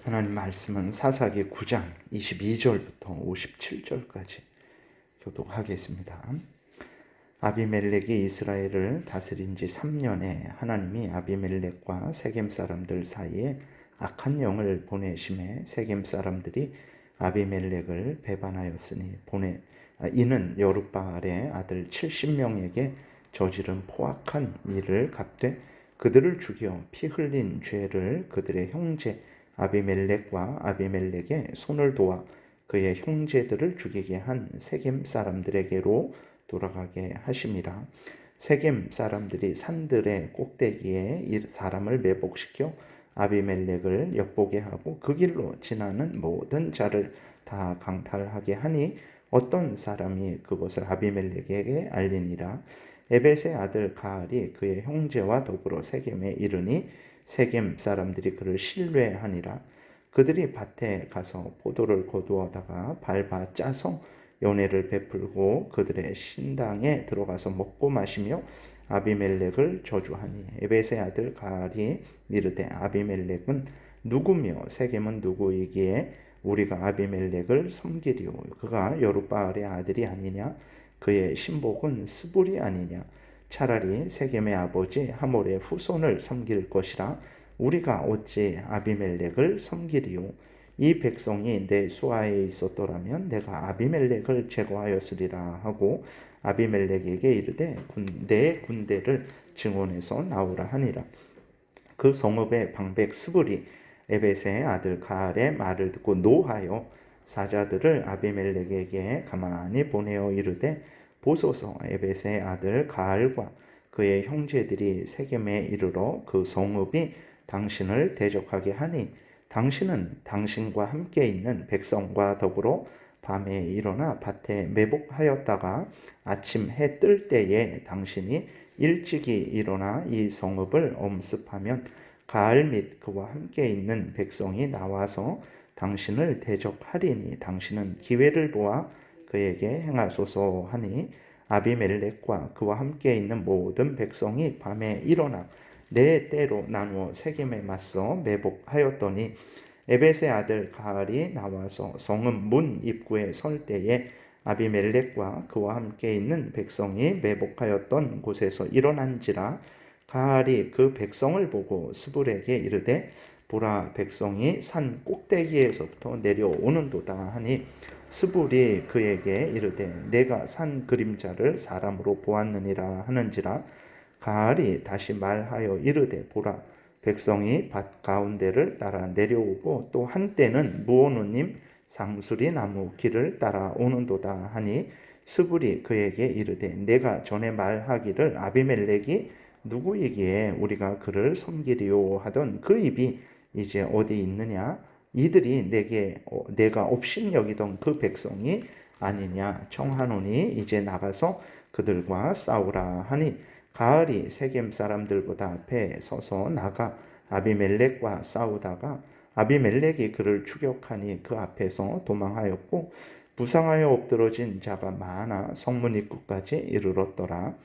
하나님 말씀은 사사기 9장 22절부터 57절까지 교독하겠습니다. 아비멜렉이 이스라엘을 다스린 지 3년에 하나님이 아비멜렉과 세겜 사람들 사이에 악한 영을 보내심에 세겜 사람들이 아비멜렉을 배반하였으니 이는 여룻바알의 아들 70명에게 저지른 포악한 일을 갚되 그들을 죽여 피 흘린 죄를 그들의 형제 아비멜렉과 아비멜렉의 손을 도와 그의 형제들을 죽이게 한 세겜 사람들에게로 돌아가게 하심이라. 세겜 사람들이 산들의 꼭대기에 사람을 매복시켜 아비멜렉을 엿보게 하고 그 길로 지나는 모든 자를 다 강탈하게 하니 어떤 사람이 그것을 아비멜렉에게 알리니라. 에벳의 아들 가알이 그의 형제와 더불어 세겜에 이르니 세겜 사람들이 그를 신뢰하니라. 그들이 밭에 가서 포도를 거두어다가 밟아 짜서 연회를 베풀고 그들의 신당에 들어가서 먹고 마시며 아비멜렉을 저주하니 에벳의 아들 가알이 이르되 아비멜렉은 누구며 세겜은 누구이기에 우리가 아비멜렉을 섬기리오. 그가 여룻바알의 아들이 아니냐? 그의 신복은 스불이 아니냐? 차라리 세겜의 아버지 하몰의 후손을 섬길 것이라. 우리가 어찌 아비멜렉을 섬기리오? 이 백성이 내 수하에 있었더라면 내가 아비멜렉을 제거하였으리라 하고 아비멜렉에게 이르되 내 군대를 증원해서 나오라 하니라. 그 성읍의 방백 스불이 에벳의 아들 가알의 말을 듣고 노하여 사자들을 아비멜렉에게 가만히 보내어 이르되 보소서, 에벳의 아들 가알과 그의 형제들이 세겜에 이르러 그 성읍이 당신을 대적하게 하니 당신은 당신과 함께 있는 백성과 더불어 밤에 일어나 밭에 매복하였다가 아침 해 뜰 때에 당신이 일찍이 일어나 이 성읍을 엄습하면 가알 및 그와 함께 있는 백성이 나와서 당신을 대적하리니 당신은 기회를 보아 그에게 행하소서 하니 아비멜렉과 그와 함께 있는 모든 백성이 밤에 일어나 네 때로 나누어 세겜에 맞서 매복하였더니 에벳의 아들 가알이 나와서 성읍 문 입구에 설 때에 아비멜렉과 그와 함께 있는 백성이 매복하였던 곳에서 일어난지라. 가알이 그 백성을 보고 스불에게 이르되 보라, 백성이 산 꼭대기에서부터 내려오는도다 하니 스불이 그에게 이르되 내가 산 그림자를 사람으로 보았느니라 하는지라. 가알이 다시 말하여 이르되 보라, 백성이 밭 가운데를 따라 내려오고 또 한때는 무오누님 상수리 나무 길을 따라 오는도다 하니 스불이 그에게 이르되 내가 전에 말하기를 아비멜렉이 누구이기에 우리가 그를 섬기리요 하던 그 입이 이제 어디 있느냐? 이들이 내가 업신여기던 그 백성이 아니냐? 청하노니 이제 나가서 그들과 싸우라 하니 가알이 세겜 사람들보다 앞에 서서 나가 아비멜렉과 싸우다가 아비멜렉이 그를 추격하니 그 앞에서 도망하였고 부상하여 엎드러진 자가 많아 성문 입구까지 이르렀더라.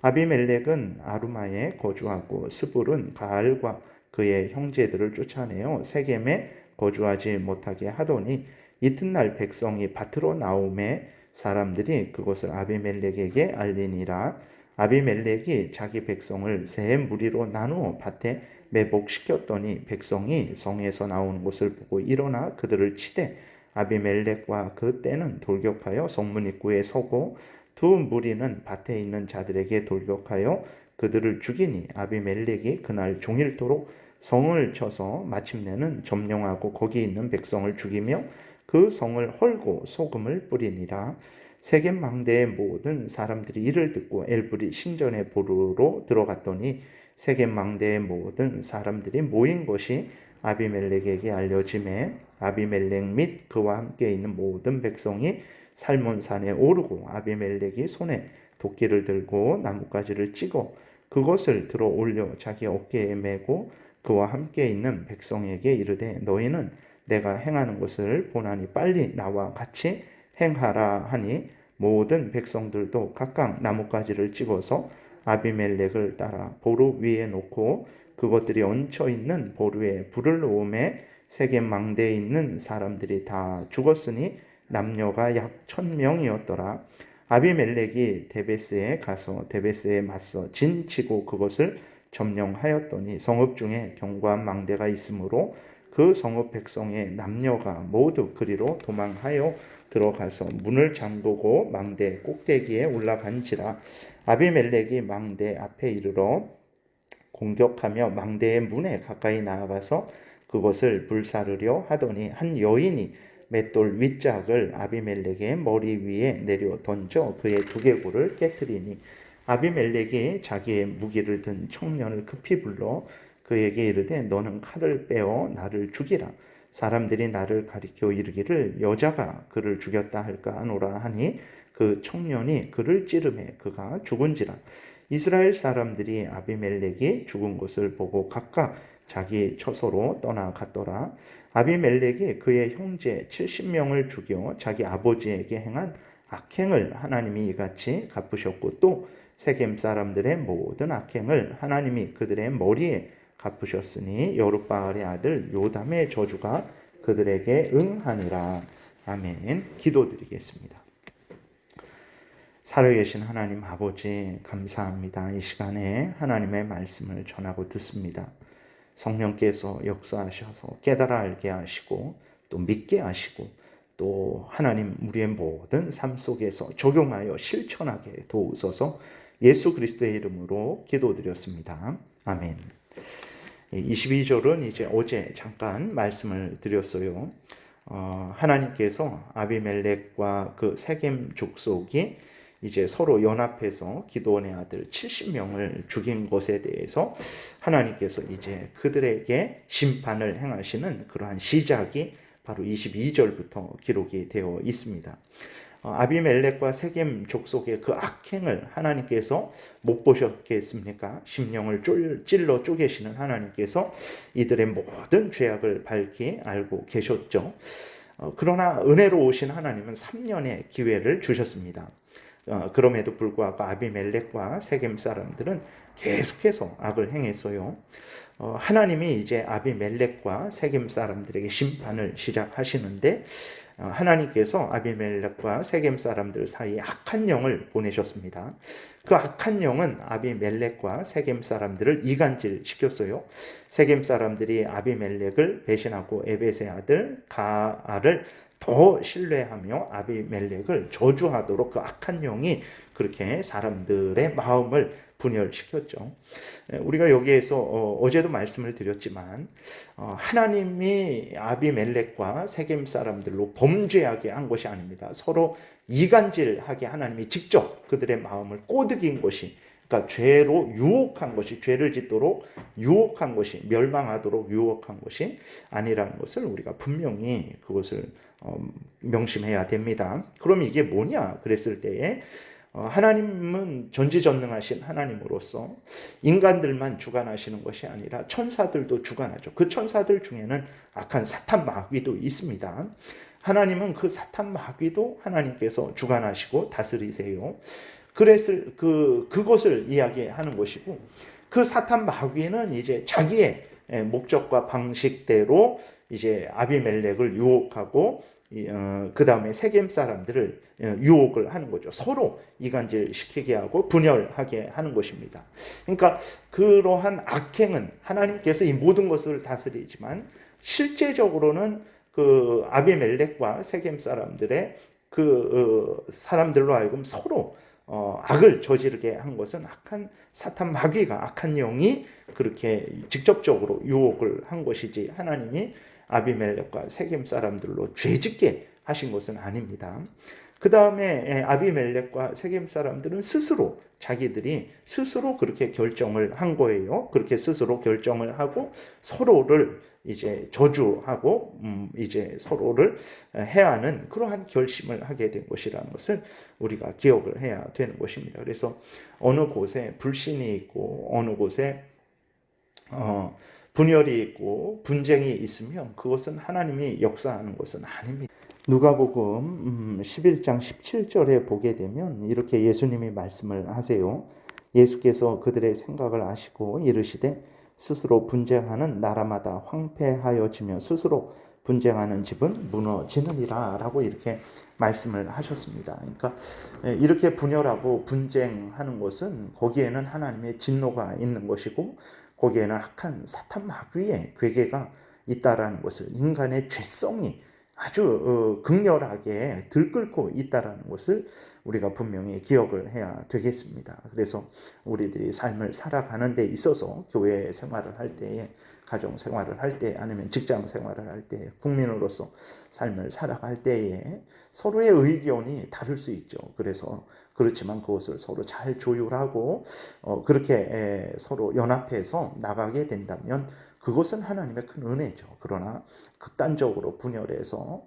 아비멜렉은 아루마에 거주하고 스불은 가알과 그의 형제들을 쫓아내어 세겜에 거주하지 못하게 하더니 이튿날 백성이 밭으로 나오매 사람들이 그것을 아비멜렉에게 알리니라. 아비멜렉이 자기 백성을 세 무리로 나누어 밭에 매복시켰더니 백성이 성에서 나오는 것을 보고 일어나 그들을 치되 아비멜렉과 그 떼는 돌격하여 성문 입구에 서고 두 무리는 밭에 있는 자들에게 돌격하여 그들을 죽이니 아비멜렉이 그날 종일토록 성을 쳐서 마침내는 점령하고 거기 있는 백성을 죽이며 그 성을 헐고 소금을 뿌리니라. 세겜 망대의 모든 사람들이 이를 듣고 엘브리 신전의 보루로 들어갔더니 세겜 망대의 모든 사람들이 모인 것이 아비멜렉에게 알려지매 아비멜렉 및 그와 함께 있는 모든 백성이 살몬산에 오르고 아비멜렉이 손에 도끼를 들고 나뭇가지를 찍어 그것을 들어 올려 자기 어깨에 메고 그와 함께 있는 백성에게 이르되 너희는 내가 행하는 것을 보나니 빨리 나와 같이 행하라 하니 모든 백성들도 각각 나뭇가지를 찍어서 아비멜렉을 따라 보루 위에 놓고 그것들이 얹혀 있는 보루에 불을 놓음에 세겜 망대에 있는 사람들이 다 죽었으니 남녀가 약 1000명이었더라. 아비멜렉이 데베스에 가서 데베스에 맞서 진치고 그것을 점령하였더니 성읍 중에 견고한 망대가 있으므로 그 성읍 백성의 남녀가 모두 그리로 도망하여 들어가서 문을 잠그고 망대 꼭대기에 올라간지라. 아비멜렉이 망대 앞에 이르러 공격하며 망대의 문에 가까이 나아가서 그것을 불사르려 하더니 한 여인이 맷돌 윗짝을 아비멜렉의 머리 위에 내려 던져 그의 두개골을 깨뜨리니 아비멜렉이 자기의 무기를 든 청년을 급히 불러 그에게 이르되 너는 칼을 빼어 나를 죽이라. 사람들이 나를 가리켜 이르기를 여자가 그를 죽였다 할까 하노라 하니 그 청년이 그를 찌르매 그가 죽은지라. 이스라엘 사람들이 아비멜렉이 죽은 것을 보고 각각 자기 처소로 떠나갔더라. 아비멜렉이 그의 형제 70명을 죽여 자기 아버지에게 행한 악행을 하나님이 이같이 갚으셨고 또 세겜 사람들의 모든 악행을 하나님이 그들의 머리에 갚으셨으니 여룻바알의 아들 요담의 저주가 그들에게 응하니라. 아멘. 기도드리겠습니다. 살아계신 하나님 아버지 감사합니다. 이 시간에 하나님의 말씀을 전하고 듣습니다. 성령께서 역사하셔서 깨달아 알게 하시고 또 믿게 하시고 또 하나님 우리의 모든 삶 속에서 적용하여 실천하게 도우소서. 예수 그리스도의 이름으로 기도드렸습니다. 아멘. 22절은 이제 어제 잠깐 말씀을 드렸어요. 하나님께서 아비멜렉과 그 세겜 족속이 이제 서로 연합해서 기드온의 아들 70명을 죽인 것에 대해서 하나님께서 이제 그들에게 심판을 행하시는 그러한 시작이 바로 22절부터 기록이 되어 있습니다. 아비멜렉과 세겜 족속의 그 악행을 하나님께서 못 보셨겠습니까? 심령을 찔러 쪼개시는 하나님께서 이들의 모든 죄악을 밝히 알고 계셨죠. 그러나 은혜로우신 하나님은 3년의 기회를 주셨습니다. 그럼에도 불구하고 아비멜렉과 세겜 사람들은 계속해서 악을 행했어요. 하나님이 이제 아비멜렉과 세겜 사람들에게 심판을 시작하시는데 하나님께서 아비멜렉과 세겜 사람들 사이에 악한 영을 보내셨습니다. 그 악한 영은 아비멜렉과 세겜 사람들을 이간질시켰어요. 세겜 사람들이 아비멜렉을 배신하고 에벳의 아들 가알을 더 신뢰하며 아비멜렉을 저주하도록 그 악한 영이 그렇게 사람들의 마음을 분열시켰죠. 우리가 여기에서 어제도 말씀을 드렸지만 하나님이 아비멜렉과 세겜 사람들로 범죄하게 한 것이 아닙니다. 서로 이간질하게 하나님이 직접 그들의 마음을 꼬드긴 것이, 그러니까 죄로 유혹한 것이, 죄를 짓도록 유혹한 것이, 멸망하도록 유혹한 것이 아니라는 것을 우리가 분명히 그것을 명심해야 됩니다. 그럼 이게 뭐냐 그랬을 때에 하나님은 전지전능하신 하나님으로서 인간들만 주관하시는 것이 아니라 천사들도 주관하죠. 그 천사들 중에는 악한 사탄 마귀도 있습니다. 하나님은 그 사탄 마귀도 하나님께서 주관하시고 다스리세요. 그랬을 그것을 이야기하는 것이고, 그 사탄 마귀는 이제 자기의 목적과 방식대로 이제 아비멜렉을 유혹하고 그 다음에 세겜 사람들을 유혹을 하는 거죠. 서로 이간질 시키게 하고 분열하게 하는 것입니다. 그러니까 그러한 악행은 하나님께서 이 모든 것을 다스리지만 실제적으로는 그 아비멜렉과 세겜 사람들의 그 사람들로 하여금 서로 악을 저지르게 한 것은 악한 사탄 마귀가, 악한 영이 그렇게 직접적으로 유혹을 한 것이지 하나님이 아비멜렉과 세겜 사람들로 죄짓게 하신 것은 아닙니다. 그 다음에 아비멜렉과 세겜 사람들은 스스로 자기들이 스스로 그렇게 결정을 한 거예요. 그렇게 스스로 결정을 하고 서로를 이제 저주하고 이제 서로를 해하는 그러한 결심을 하게 된 것이라는 것을 우리가 기억을 해야 되는 것입니다. 그래서 어느 곳에 불신이 있고 어느 곳에 분열이 있고 분쟁이 있으면 그것은 하나님이 역사하는 것은 아닙니다. 누가복음 11장 17절에 보게 되면 이렇게 예수님이 말씀을 하세요. 예수께서 그들의 생각을 아시고 이르시되 스스로 분쟁하는 나라마다 황폐하여지며 스스로 분쟁하는 집은 무너지느니라 라고 이렇게 말씀을 하셨습니다. 그러니까 이렇게 분열하고 분쟁하는 것은 거기에는 하나님의 진노가 있는 것이고 거기에는 악한 사탄 마귀의 괴계가 있다라는 것을, 인간의 죄성이 아주 극렬하게 들끓고 있다라는 것을 우리가 분명히 기억을 해야 되겠습니다. 그래서 우리들이 삶을 살아가는 데 있어서 교회 생활을 할 때에, 가정 생활을 할 때, 아니면 직장 생활을 할 때, 국민으로서 삶을 살아갈 때에 서로의 의견이 다를 수 있죠. 그래서 그렇지만 그것을 서로 잘 조율하고 그렇게 서로 연합해서 나가게 된다면 그것은 하나님의 큰 은혜죠. 그러나 극단적으로 분열해서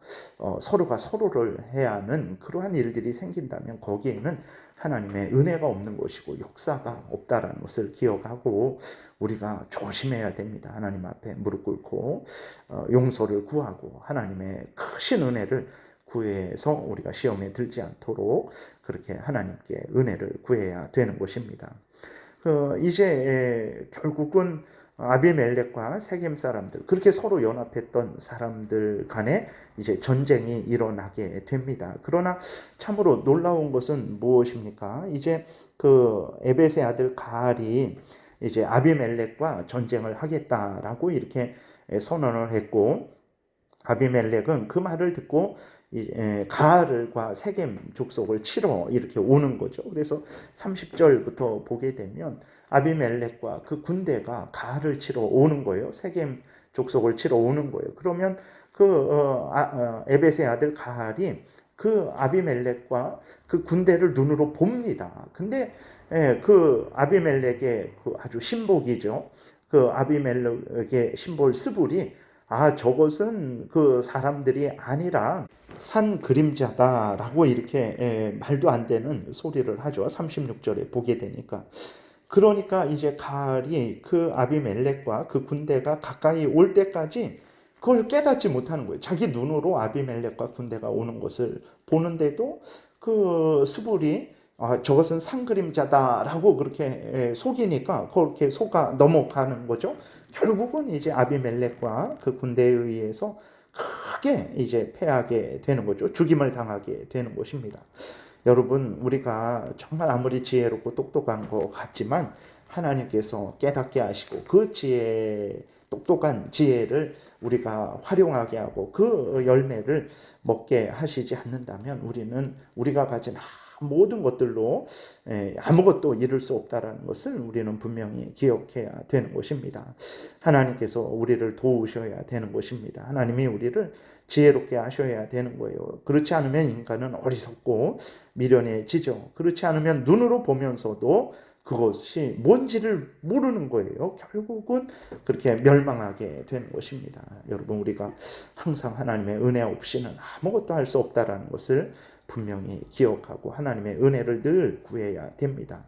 서로가 서로를 해야 하는 그러한 일들이 생긴다면 거기에는 하나님의 은혜가 없는 것이고 역사가 없다라는 것을 기억하고 우리가 조심해야 됩니다. 하나님 앞에 무릎 꿇고 용서를 구하고 하나님의 크신 은혜를 구해서 우리가 시험에 들지 않도록 그렇게 하나님께 은혜를 구해야 되는 것입니다. 이제 결국은 아비멜렉과 세겜 사람들, 그렇게 서로 연합했던 사람들 간에 이제 전쟁이 일어나게 됩니다. 그러나 참으로 놀라운 것은 무엇입니까? 이제 그 에벳의 아들 가알이 이제 아비멜렉과 전쟁을 하겠다라고 이렇게 선언을 했고, 아비멜렉은 그 말을 듣고 가알과 세겜 족속을 치러 이렇게 오는 거죠. 그래서 30절부터 보게 되면 아비멜렉과 그 군대가 가알을 치러 오는 거예요. 세겜 족속을 치러 오는 거예요. 그러면 에벳의 아들 가알이 그 아비멜렉과 그 군대를 눈으로 봅니다. 근데 그 아비멜렉의 그 아주 신복이죠. 그 아비멜렉의 신볼 스불이 저것은 그 사람들이 아니라 산 그림자다라고 이렇게 말도 안 되는 소리를 하죠. 36절에 보게 되니까. 그러니까 이제 가알이 그 아비멜렉과 그 군대가 가까이 올 때까지 그걸 깨닫지 못하는 거예요. 자기 눈으로 아비멜렉과 군대가 오는 것을 보는데도 그 스불이 저것은 산그림자다라고 그렇게 속이니까 그렇게 속아 넘어가는 거죠. 결국은 이제 아비멜렉과 그 군대에 의해서 크게 이제 패하게 되는 거죠. 죽임을 당하게 되는 것입니다. 여러분, 우리가 정말 아무리 지혜롭고 똑똑한 것 같지만 하나님께서 깨닫게 하시고 그 지혜, 똑똑한 지혜를 우리가 활용하게 하고 그 열매를 먹게 하시지 않는다면 우리가 가진 모든 것들로 아무것도 이룰 수 없다는 것을 우리는 분명히 기억해야 되는 것입니다. 하나님께서 우리를 도우셔야 되는 것입니다. 하나님이 우리를 지혜롭게 하셔야 되는 거예요. 그렇지 않으면 인간은 어리석고 미련해지죠. 그렇지 않으면 눈으로 보면서도 그것이 뭔지를 모르는 거예요. 결국은 그렇게 멸망하게 되는 것입니다. 여러분, 우리가 항상 하나님의 은혜 없이는 아무것도 할 수 없다는 것을 분명히 기억하고 하나님의 은혜를 늘 구해야 됩니다.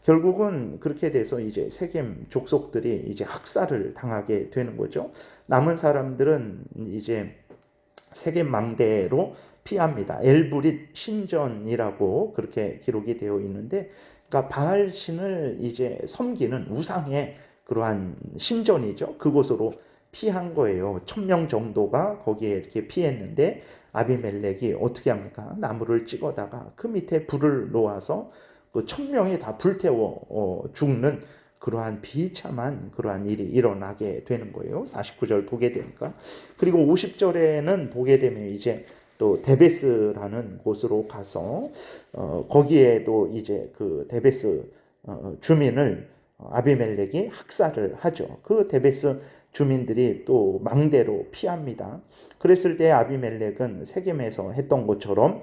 결국은 그렇게 돼서 이제 세겜 족속들이 이제 학살을 당하게 되는 거죠. 남은 사람들은 이제 세겜 망대로 피합니다. 엘브릿 신전이라고 그렇게 기록이 되어 있는데, 그러니까 바알 신을 이제 섬기는 우상의 그러한 신전이죠. 그곳으로 피한 거예요. 1000명 정도가 거기에 이렇게 피했는데 아비멜렉이 어떻게 합니까? 나무를 찍어다가 그 밑에 불을 놓아서 그 1000명이 다 불태워 죽는 그러한 비참한 그러한 일이 일어나게 되는 거예요. 49절 보게 되니까. 그리고 50절에는 보게 되면 이제 또 데베스라는 곳으로 가서 거기에도 이제 그 데베스 주민을 아비멜렉이 학살을 하죠. 그 데베스 주민들이 또 망대로 피합니다. 그랬을 때 아비멜렉은 세겜에서 했던 것처럼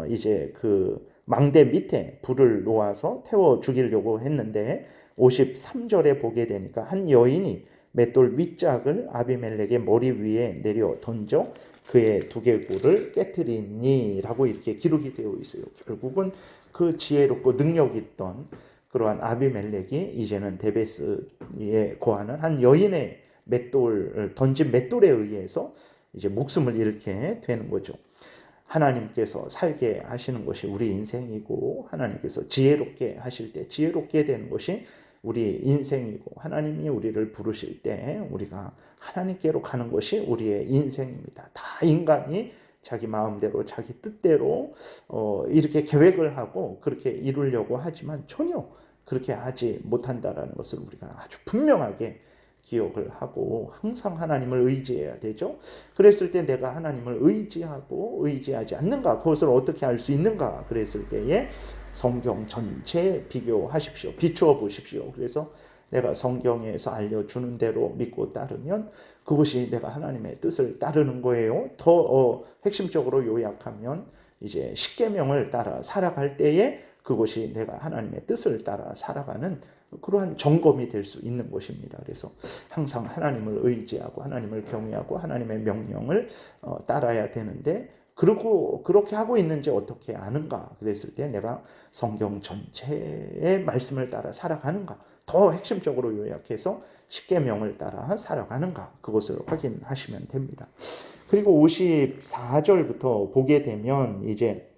이제 그 망대 밑에 불을 놓아서 태워 죽이려고 했는데 53절에 보게 되니까 한 여인이 맷돌 윗짝을 아비멜렉의 머리 위에 내려 던져 그의 두개골을 깨트리니라고 이렇게 기록이 되어 있어요. 결국은 그 지혜롭고 능력 있던 그러한 아비멜렉이 이제는 데베스에 거하는 한 여인의 던진 맷돌에 의해서 이제 목숨을 잃게 되는 거죠. 하나님께서 살게 하시는 것이 우리 인생이고 하나님께서 지혜롭게 하실 때 지혜롭게 되는 것이 우리 인생이고 하나님이 우리를 부르실 때 우리가 하나님께로 가는 것이 우리의 인생입니다. 다 인간이 자기 마음대로 자기 뜻대로 이렇게 계획을 하고 그렇게 이루려고 하지만 전혀 그렇게 하지 못한다라는 것을 우리가 아주 분명하게 기억을 하고 항상 하나님을 의지해야 되죠. 그랬을 때 내가 하나님을 의지하고 의지하지 않는가, 그것을 어떻게 알 수 있는가, 그랬을 때에 성경 전체에 비교하십시오. 비추어 보십시오. 그래서 내가 성경에서 알려주는 대로 믿고 따르면 그것이 내가 하나님의 뜻을 따르는 거예요. 더 핵심적으로 요약하면 이제 십계명을 따라 살아갈 때에 그것이 내가 하나님의 뜻을 따라 살아가는 그러한 점검이 될 수 있는 것입니다. 그래서 항상 하나님을 의지하고 하나님을 경외하고 하나님의 명령을 따라야 되는데, 그리고 그렇게 하고 있는지 어떻게 아는가? 그랬을 때 내가 성경 전체의 말씀을 따라 살아가는가? 더 핵심적으로 요약해서 십계명을 따라 살아가는가? 그것을 확인하시면 됩니다. 그리고 54절부터 보게 되면 이제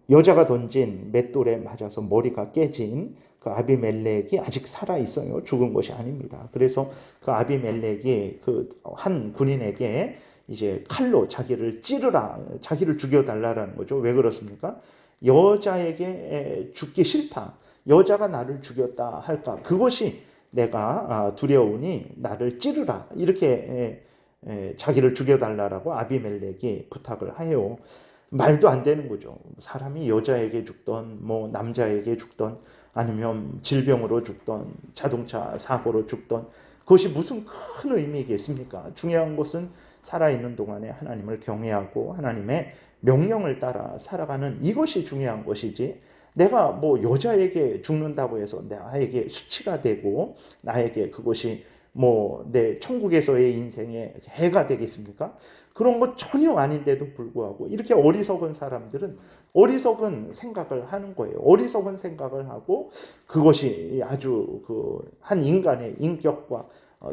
여자가 던진 맷돌에 맞아서 머리가 깨진 그 아비멜렉이 아직 살아 있어요. 죽은 것이 아닙니다. 그래서 그 아비멜렉이 그 한 군인에게 이제 칼로 자기를 찌르라, 자기를 죽여달라라는 거죠. 왜 그렇습니까? 여자에게 죽기 싫다, 여자가 나를 죽였다 할까, 그것이 내가 두려우니 나를 찌르라, 이렇게 자기를 죽여달라고 아비멜렉이 부탁을 해요. 말도 안 되는 거죠. 사람이 여자에게 죽던 뭐 남자에게 죽던 아니면 질병으로 죽던 자동차 사고로 죽던 그것이 무슨 큰 의미겠습니까? 중요한 것은 살아있는 동안에 하나님을 경외하고 하나님의 명령을 따라 살아가는 이것이 중요한 것이지, 내가 뭐 여자에게 죽는다고 해서 나에게 수치가 되고 나에게 그것이 뭐 내 천국에서의 인생에 해가 되겠습니까? 그런 것 전혀 아닌데도 불구하고 이렇게 어리석은 사람들은 어리석은 생각을 하는 거예요. 어리석은 생각을 하고 그것이 아주 그 한 인간의 인격과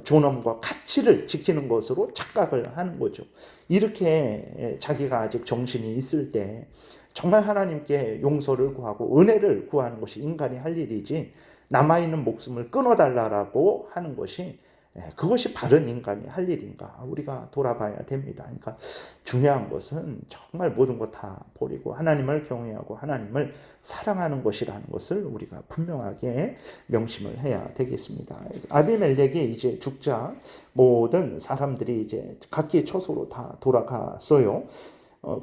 존엄과 가치를 지키는 것으로 착각을 하는 거죠. 이렇게 자기가 아직 정신이 있을 때 정말 하나님께 용서를 구하고 은혜를 구하는 것이 인간이 할 일이지, 남아있는 목숨을 끊어달라고 하는 것이 그것이 바른 인간이 할 일인가, 우리가 돌아봐야 됩니다. 그러니까 중요한 것은 정말 모든 것 다 버리고 하나님을 경외하고 하나님을 사랑하는 것이라는 것을 우리가 분명하게 명심을 해야 되겠습니다. 아비멜렉이 이제 죽자 모든 사람들이 이제 각기 처소로 다 돌아갔어요.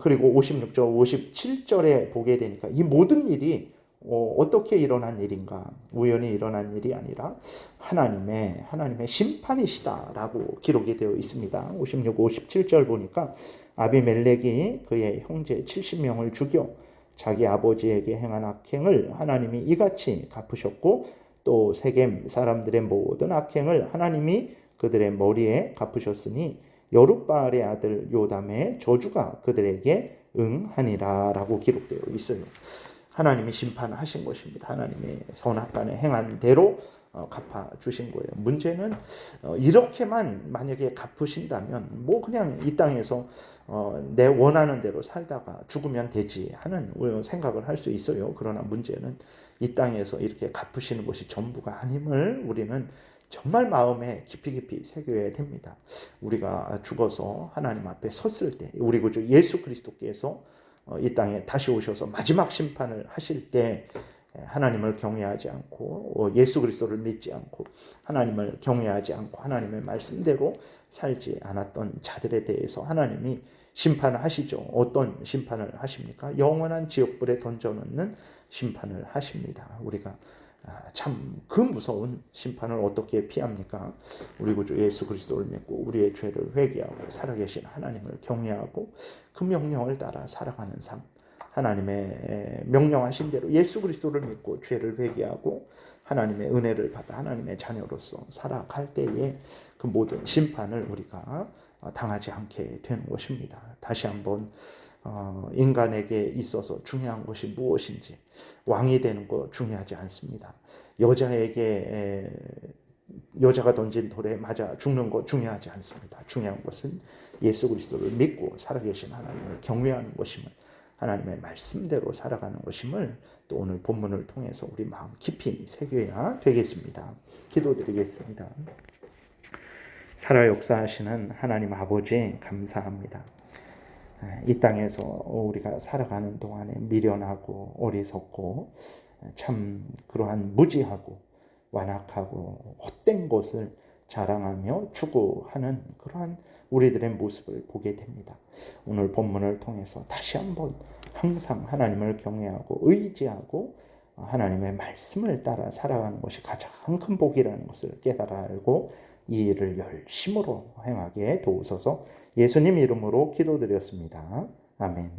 그리고 56절, 57절에 보게 되니까 이 모든 일이 어떻게 일어난 일인가? 우연히 일어난 일이 아니라 하나님의 심판이시다라고 기록이 되어 있습니다. 56, 57절 보니까 아비멜렉이 그의 형제 70명을 죽여 자기 아버지에게 행한 악행을 하나님이 이같이 갚으셨고, 또 세겜 사람들의 모든 악행을 하나님이 그들의 머리에 갚으셨으니 여룻바알의 아들 요담의 저주가 그들에게 응하니라라고 기록되어 있어요. 하나님이 심판하신 것입니다. 하나님의 선악간에 행한 대로 갚아주신 거예요. 문제는 이렇게만 만약에 갚으신다면 뭐 그냥 이 땅에서 내 원하는 대로 살다가 죽으면 되지 하는 생각을 할 수 있어요. 그러나 문제는 이 땅에서 이렇게 갚으시는 것이 전부가 아님을 우리는 정말 마음에 깊이 새겨야 됩니다. 우리가 죽어서 하나님 앞에 섰을 때 우리 구주 예수 그리스도께서 이 땅에 다시 오셔서 마지막 심판을 하실 때 하나님을 경외하지 않고 예수 그리스도를 믿지 않고 하나님을 경외하지 않고 하나님의 말씀대로 살지 않았던 자들에 대해서 하나님이 심판을 하시죠. 어떤 심판을 하십니까? 영원한 지옥불에 던져놓는 심판을 하십니다. 우리가 참 그 무서운 심판을 어떻게 피합니까? 우리 구주 예수 그리스도를 믿고 우리의 죄를 회개하고 살아계신 하나님을 경외하고 그 명령을 따라 살아가는 삶, 하나님의 명령하신 대로 예수 그리스도를 믿고 죄를 회개하고 하나님의 은혜를 받아 하나님의 자녀로서 살아갈 때에 그 모든 심판을 우리가 당하지 않게 되는 것입니다. 다시 한번 인간에게 있어서 중요한 것이 무엇인지, 왕이 되는 거 중요하지 않습니다. 여자가 던진 돌에 맞아 죽는 거 중요하지 않습니다. 중요한 것은 예수 그리스도를 믿고 살아계신 하나님을 경외하는 것임을 하나님의 말씀대로 살아가는 것임을 또 오늘 본문을 통해서 우리 마음 깊이 새겨야 되겠습니다. 기도드리겠습니다. 살아 역사하시는 하나님 아버지 감사합니다. 이 땅에서 우리가 살아가는 동안에 미련하고 어리석고 참 그러한 무지하고 완악하고 헛된 것을 자랑하며 추구하는 그러한 우리들의 모습을 보게 됩니다. 오늘 본문을 통해서 다시 한번 항상 하나님을 경외하고 의지하고 하나님의 말씀을 따라 살아가는 것이 가장 큰 복이라는 것을 깨달아 알고 이 일을 열심으로 행하게 도우소서. 예수님 이름으로 기도드렸습니다. 아멘.